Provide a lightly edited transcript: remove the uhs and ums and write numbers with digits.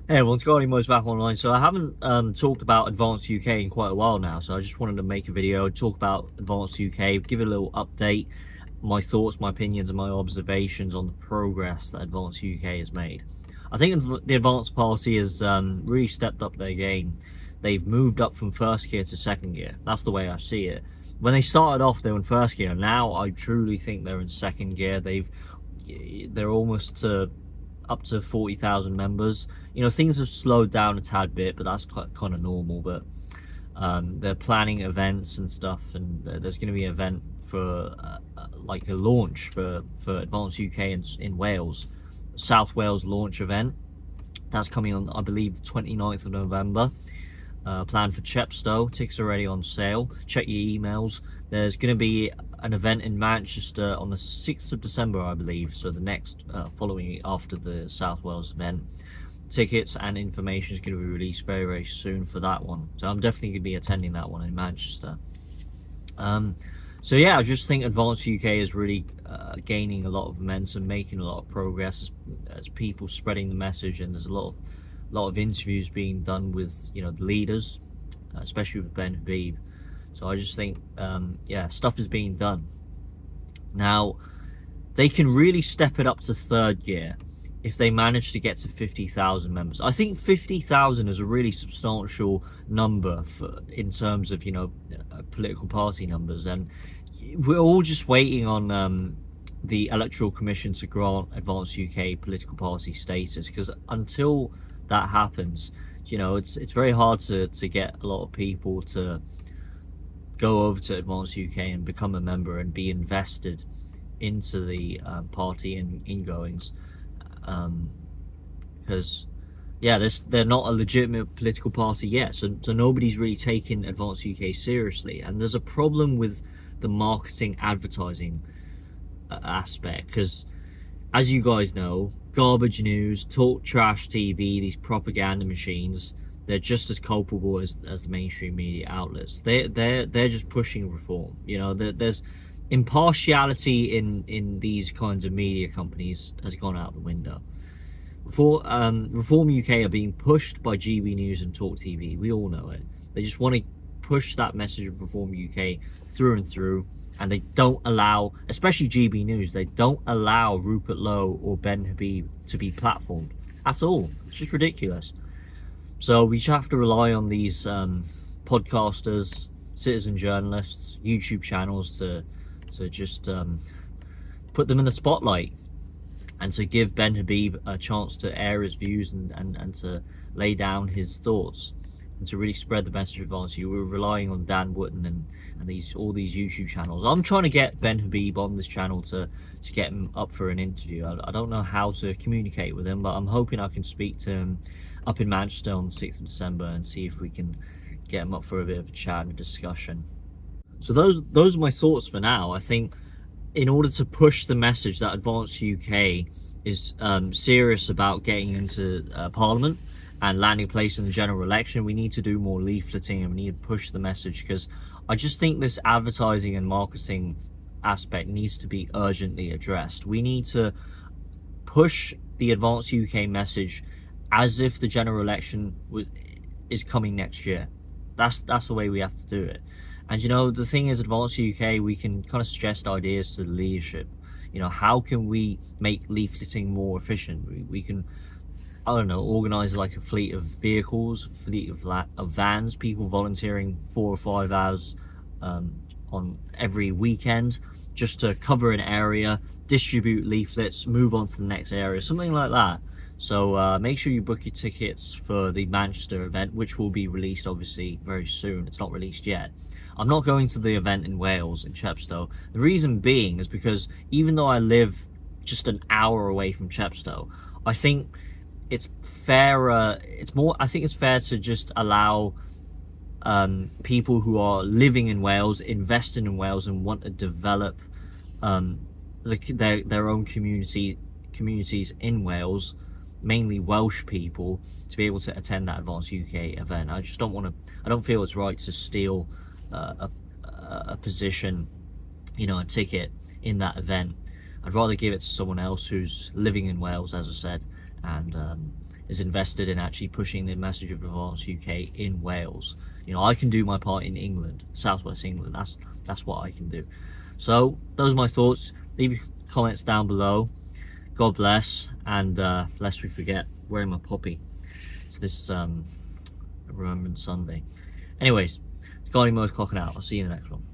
Hey everyone, Scotty Mo's back online. So I haven't talked about Advanced UK in quite a while now, so I just wanted to make a video, talk about Advanced UK, give it a little update, my thoughts, my opinions, and my observations on the progress that Advanced UK has made. I think the Advanced Party has really stepped up their game. They've moved up from first gear to second gear. That's the way I see it. When they started off, they were in first gear. Now I truly think they're in second gear. They're almost to up to 40,000 members. You know, things have slowed down a tad bit, but that's kind of normal. But they're planning events and stuff, and there's going to be an event for like a launch for Advanced UK in Wales, South Wales launch event. That's coming on, I believe, the 29th of November. Planned for Chepstow. Tickets are already on sale. Check your emails. There's going to be an event in Manchester on the 6th of December, I believe. So the next following after the South Wales event. Tickets and information is going to be released very, very soon for that one. So I'm definitely going to be attending that one in Manchester. So yeah, I just think Advanced UK is really gaining a lot of momentum, making a lot of progress as people spreading the message, and there's a lot of interviews being done with, you know, the leaders, especially with Ben Habib. So I just think yeah, stuff is being done. Now they can really step it up to third gear if they manage to get to 50,000 members. I think 50,000 is a really substantial number in terms of, you know, political party numbers, and we're all just waiting on the Electoral Commission to grant Advanced UK political party status, because until that happens, you know, it's very hard to get a lot of people to go over to Advanced UK and become a member and be invested into the party and ingoings, because yeah, they're not a legitimate political party yet, so nobody's really taking Advanced UK seriously, and there's a problem with the marketing advertising aspect, because as you guys know, garbage news, talk trash TV, these propaganda machines, they're just as culpable as the mainstream media outlets. They're just pushing reform. You know, there's impartiality in these kinds of media companies has gone out the window. Reform UK are being pushed by GB News and Talk TV. We all know it. They just want to push that message of Reform UK through and through, and they don't allow, especially GB News, they don't allow Rupert Lowe or Ben Habib to be platformed at all. It's just ridiculous. So we just have to rely on these podcasters, citizen journalists, YouTube channels to just put them in the spotlight, and to give Ben Habib a chance to air his views and to lay down his thoughts, and to really spread the message of advance. You were relying on Dan Wootton and all these YouTube channels. I'm trying to get Ben Habib on this channel to get him up for an interview. I don't know how to communicate with him, but I'm hoping I can speak to him up in Manchester on the 6th of December and see if we can get him up for a bit of a chat and a discussion. So those are my thoughts for now. I think in order to push the message that Advanced UK is serious about getting into Parliament and landing a place in the general election, we need to do more leafleting, and we need to push the message, because I just think this advertising and marketing aspect needs to be urgently addressed. We need to push the Advanced UK message as if the general election is coming next year. That's the way we have to do it. And you know, the thing is, Advanced UK, we can kind of suggest ideas to the leadership. You know, how can we make leafleting more efficient? We can, I don't know, organize like a fleet of vehicles, fleet of vans, people volunteering 4 or 5 hours on every weekend just to cover an area, distribute leaflets, move on to the next area, something like that. So make sure you book your tickets for the Manchester event, which will be released obviously very soon. It's not released yet. I'm not going to the event in Wales, in Chepstow. The reason being is because even though I live just an hour away from Chepstow, I think it's fairer, I think it's fair to just allow people who are living in Wales, investing in Wales, and want to develop their own communities in Wales, mainly Welsh people, to be able to attend that Advanced UK event. I just I don't feel it's right to steal a position, you know, a ticket in that event. I'd rather give it to someone else who's living in Wales, as I said, and is invested in actually pushing the message of Advance UK in Wales. You know, I can do my part in England, Southwest England. That's what I can do. So those are my thoughts. Leave your comments down below. God bless, and lest we forget, wearing my poppy. It's this Remembrance Sunday. Anyways, Guardian Mode clocking out. I'll see you in the next one.